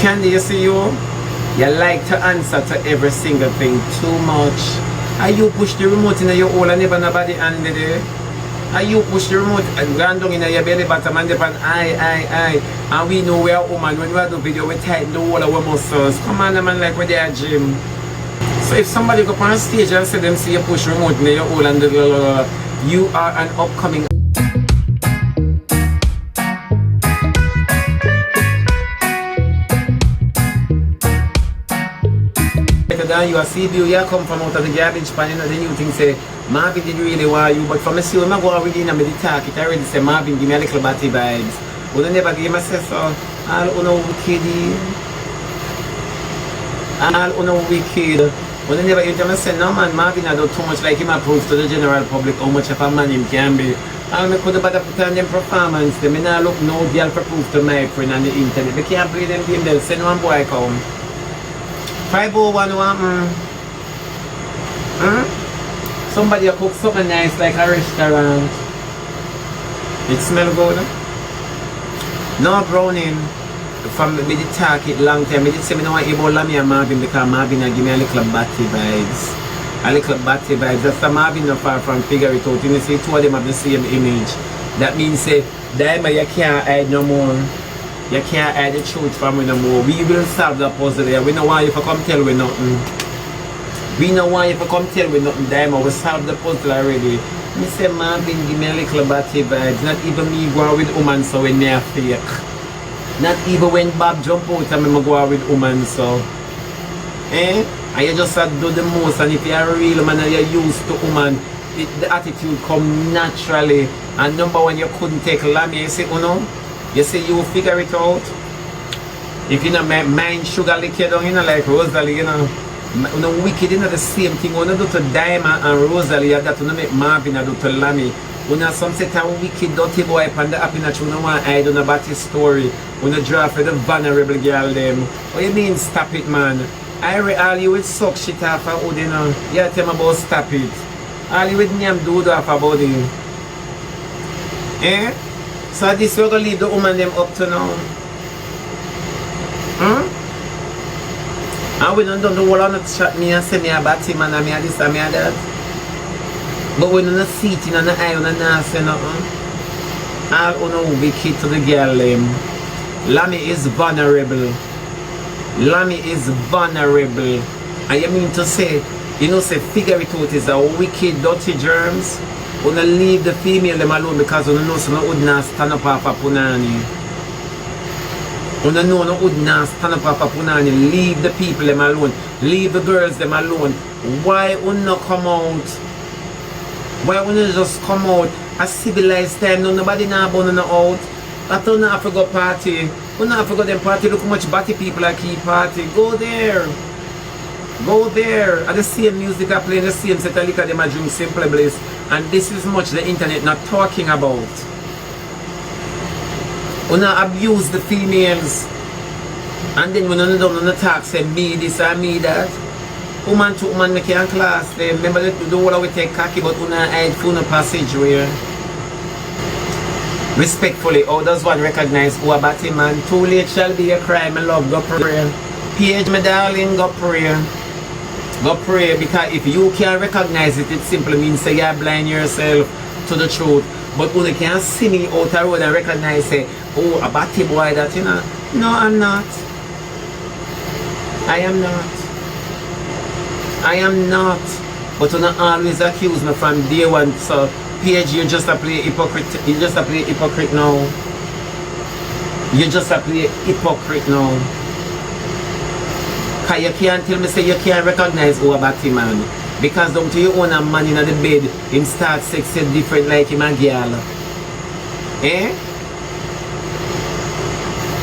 Khandy, you see you? You like to answer to every single thing too much. Are you push the remote in your hole and never nobody under there? Are you push the remote and gone down in your belly bottom and depend I. And we know we are woman. When we do video, we tighten the whole of our muscles. Come on, man, like with their gym. So if somebody go on stage and say them see you push remote in your hole and you are an upcoming. You see you come from out of the garbage pan and then you think say Marvin did really want you, but from me see when I go already in the talk it already say Marvin give me a little batty vibes. Would never give me say so all wicked. All wicked. Would never you tell me say no man Marvin I do too much like him approves to the general public how much of a man him can be. All me could have better put on them performance, they may not look no girl for proof to my friend on the internet. They can't play them game, they'll send one boy come. 5011 Somebody cook something nice like a restaurant. It smell good. No browning. From me did talk it long time. I did say me don't want about Lami and Marvin because Marvin give me a little batty vibes. A little batty vibes. That's the Marvin not far from figure it out. You see two of them have the same image. That means say diamond you can't hide no more. You can't hide the truth from me no more. We will solve the puzzle there. We don't want you to come tell me nothing. We don't want you to come tell me nothing, Diamond. We solved the puzzle already. Me say, Marvin, give me a little batty vibes. Not even me go out with woman so when they are fake. Not even when Bob jump out and me go out with woman so. And you just have to do the most. And if you're a real man and you're used to woman, the attitude come naturally. And number one, you couldn't take Lami. You say, oh no? You say you figure it out. If you know mind sugar lick you down, you know, like Rosalie, you know wicked, you know the same thing. You do to Diamond and Rosalie, that you make Marvin and do to Lami. You know some set a wicked dirty boy and the happy that you don't want to hide on about his story. You know draw for the vulnerable girl them. What you mean stop it man? All you will suck shit off of who you know. You tell me about stop it. All you with name do off about it. Eh? So this we're going to leave the woman them up to now. And we don't do the whole on the chat me and say me a batty man and me a this and me a that. But we don't see it in the eye and not say nothing. All you know wicked to the girl them. Lami is vulnerable. Lami is vulnerable. And you mean to say, you know say figure it out is a wicked dirty germs. We don't leave the female them alone because we don't know so no would not stand up off a punani. We don't know no would not stand up off a punani. Leave the people them alone. Leave the girls them alone. Why would not come out? Why would not just come out a civilized time? No, nobody now born no out. I don't know if we go party. We not have to go them party. Look how much batty people are keep party. Go there. Go there. And the same music are playing, the same set of liquor them are drink Simple Bliss. And this is much the internet not talking about. We not abuse the females. And then when we don't talk, say me this or me that. Woman to woman make your class. They remember that the whole we take cocky, but we not hide for no passageway. Respectfully, how does one recognize who a batty man? Too late shall be a crime, my love, go pray. Page, my darling, go pray. Go pray, because if you can't recognize it, it simply means that you blind yourself to the truth. But when you can't see me out the road and recognize say, oh, a batty boy that, you know. No, I'm not. I am not. I am not. But you don't always accuse me from day one, so Page, you just a play hypocrite. You just a play hypocrite now. You just a play hypocrite now. Cause you can't tell me say you can't recognize who a batty man. Because down to you own a man in the bed, him start sex different like him a girl. Eh?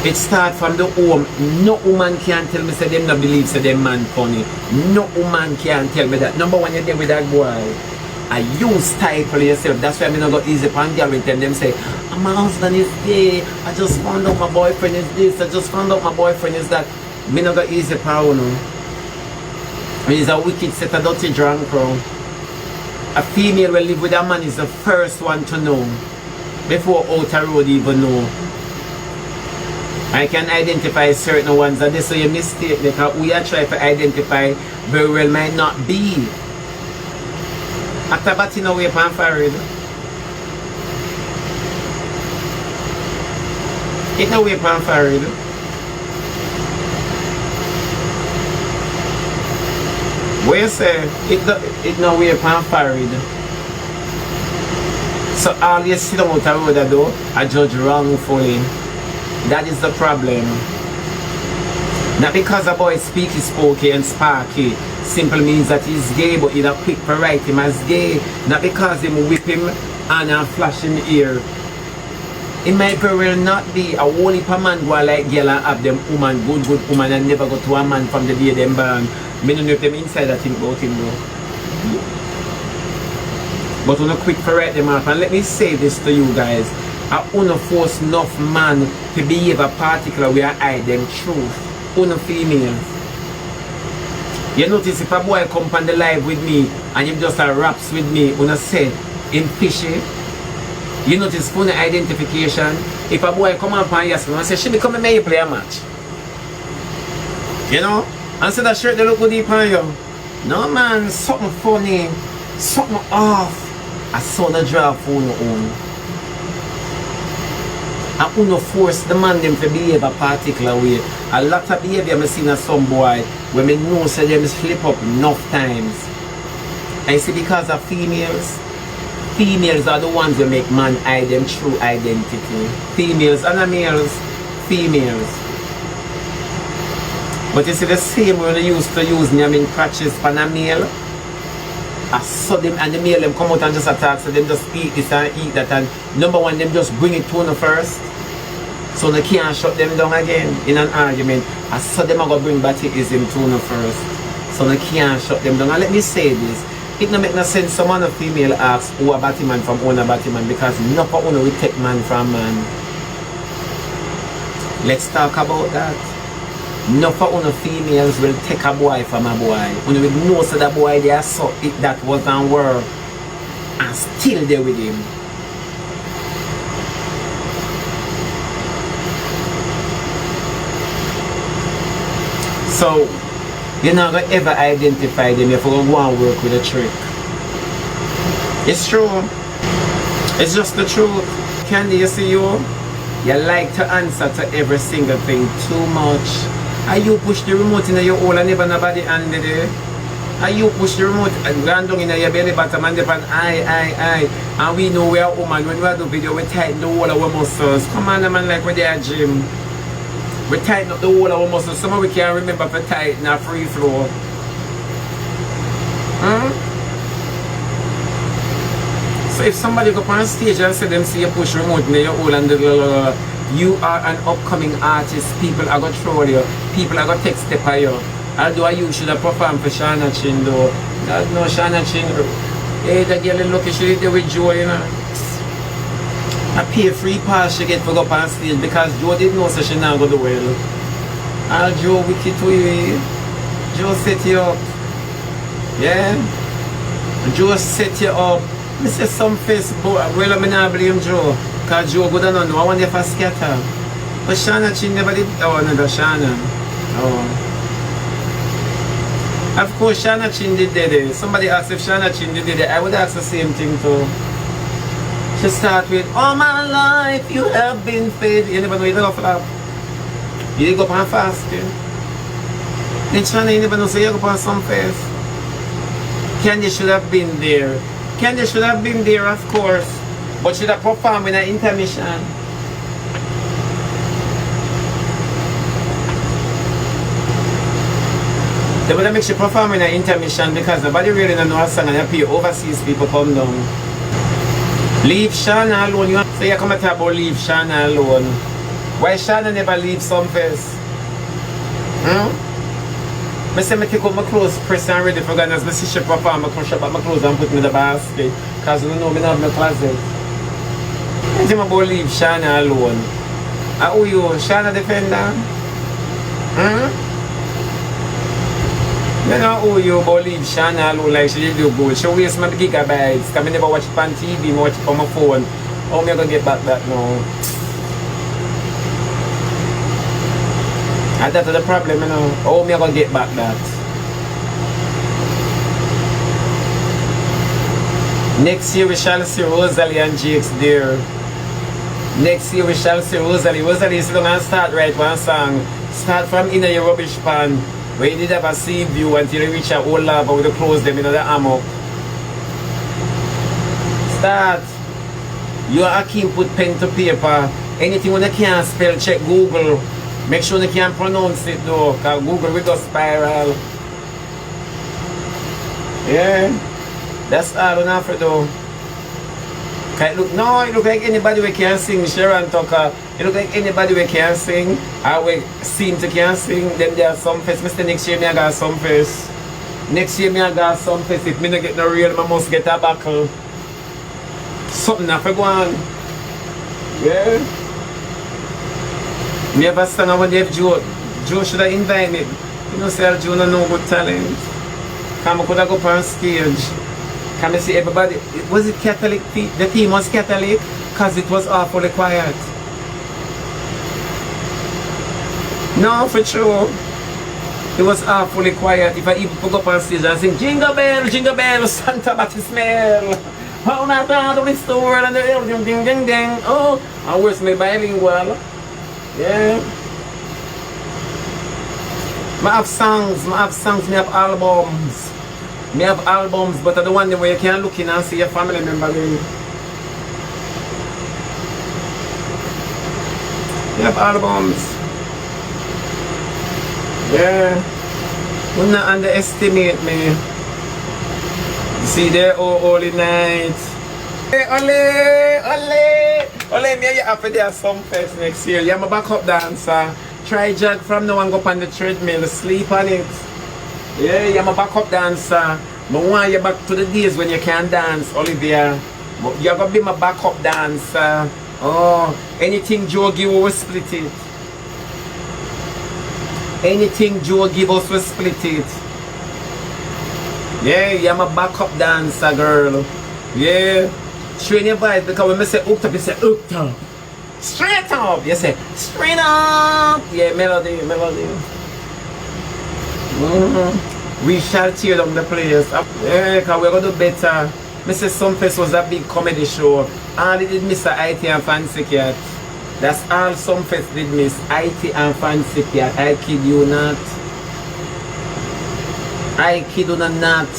It start from the home. No woman can tell me say them not believe say them man funny. No woman can tell me that. Number one, you're there with that boy. And you stifle yourself. That's why I don't go easy upon girl with them. Them say, oh, my husband is gay. I just found out my boyfriend is this. I just found out my boyfriend is that. Me not go easy power no. He's a wicked set of dirty drunk crowd. A female will live with a man is the first one to know. Before outer road even know. I can identify certain ones, and this is a mistake because we are trying to identify very well might not be. After batting away pan forward. It no way pan forward. Where you say it no way pan forward. So all you sit down out the road though, I judge wrongfully. That is the problem. Not because a boy speaky, spokey and sparky simple means that he's gay, but you're quick to write him as gay. Not because him whip him and flash him ear. It might very well not be. A whole heap of man go like girl and have them woman, good woman, and never go to a man from the day them born. Me don't know if them inside that think about him though. But we're not quick to write them off. And let me say this to you guys. I wanna force enough man to behave a particular way I hide them truth. Wanna females. You notice if a boy come on the live with me and him just raps with me, wanna say him fishy. You notice phone identification. If a boy come up and yes, I say, she become a may play a match. You know? And say that shirt they look good deep on you. No man, something funny, something off. I saw the draw phone on. I wanna force the man them to behave a particular way. A lot of behavior I seen some boy when I know say them slip up enough times. And see because of females are the ones that make man hide them true identity. Females and males, females. But you see the same way they used to use naming crutches for a male. I saw them and the male them come out and just attack, so them just eat this and eat that, and number one them just bring it to the first. So they can't shut them down again in an argument. I saw them go bring Batikism to the first. So they can't shut them down. And let me say this. It don't make no sense someone a female asks who a Batman from own a Batman because not for owner we take man from man. Let's talk about that. Not for owner females will take a boy from a boy. When we know so that boy they saw it that wasn't work and still there with him. So you're not gonna ever identify them if you go and work with a trick. It's true. It's just the truth. Khandy, you see you like to answer to every single thing too much. And you push the remote in your hole and never nobody under there. And you push the remote and land down in your belly bottom and depend I. And we know we are woman. When we do video, we tighten the whole of our muscles. Come on, man, like we're there at gym. We tighten up the whole of our muscles. Some of we can't remember for tighten a free flow. So if somebody go on stage and say them see you push remote in your hole and you are an upcoming artist, people are going to troll you, people are going to text step on you. Although you should have performed for ShaunaChin though. No, ShaunaChin, hey, that girl lucky she did there with Joe, you know. I pay a free pass she get for go up on stage because Joe didn't know so she not go do well. And Joe wicked to you. Joe set you up. Yeah? Joe set you up. I say some Facebook, well I not blame Joe. Because Joe good and know, I want you for scatter. But ShaunaChin never did, oh no, Shauna. Oh. Of course ShaunaChin did it. Somebody asked if ShaunaChin did it, I would ask the same thing too. She start with, all my life you have been fed. You never know you don't flap. You did go up and fasting. Then Shauna, you never know, so you go up on some fast. Khandy should have been there. Khandy should have been there, of course. But should have performed in an intermission. They would have make you perform in an intermission because nobody really don't know a song and you pay overseas people come down. Leave Shauna alone. You say you come and talk about leave Shauna alone. Why Shauna never leave some face? I say I take out my clothes, press and ready for God. As I see she perform, I push up my clothes and put me in the basket. Because you know I don't have no closet. I think about leave Shauna alone. Who you? Shauna defender? I don't know who you about leave Shauna alone like she did do good. She waste my gigabytes. Because I never watch it on TV, I watch it on my phone. How am I going to get back that now? And that's the problem, you know. How me I gonna get back that? Next year we shall see Rosalie and Jake's there. Next year we shall see Rosalie. Rosalie is going to start write one song. Start from in your rubbish pan. Where you did have a sea view until you reach a old lava with the clothes them in the ammo. Start. You are Akim put pen to paper. Anything when you can't spell, check Google. Make sure you can pronounce it though. Because Google will go spiral. Yeah. That's all on offer though. It look like anybody we can sing, Sharon Tucker. It look like anybody we can sing. Or we seem to can sing. Then there are some fest. Mr. Next year me I got some fest. Next year me I got some fest. If me not get no real, I must get a buckle. Something I go on. Yeah. Me ever stand when they have Joe. Joe should have invited me. You know say Joe no good talent. Come I could have go up on stage. Can I see everybody? Was it Catholic? The team was Catholic because it was awfully quiet. No, for sure. It was awfully quiet. If I even go up on stage and sing Jingle Bell, Santa Bati smell. Oh, not out of the store and the ding ding ding ding. Oh, I was my bilingual. Yeah. I have songs, I have albums. Me have albums, but I don't want them where you can look in and see your family member again. You have albums. Yeah. Do not underestimate me. You see there, oh, holy night. Hey, ole, me you happy there some fest next year. You're my backup dancer. Try jog from now and go up on the treadmill, sleep on it. Yeah, you're my backup dancer. I want you back to the days when you can dance, Olivia. You're going to be my backup dancer. Oh, anything Joe give us, we split it. Anything Joe give us, we split it. Yeah, you're my backup dancer, girl. Yeah. Train your voice because when I say hooked up, you say hooked up. Straight up. You say straight up. Yeah, melody. We shall tear down the place. Yeah, because we're going to do better. Mr. Sunfest was a big comedy show. All it did miss IT and Fancy Cat. That's all Sunfest did miss. IT and Fancy Cat. I kid you not. I kid you not.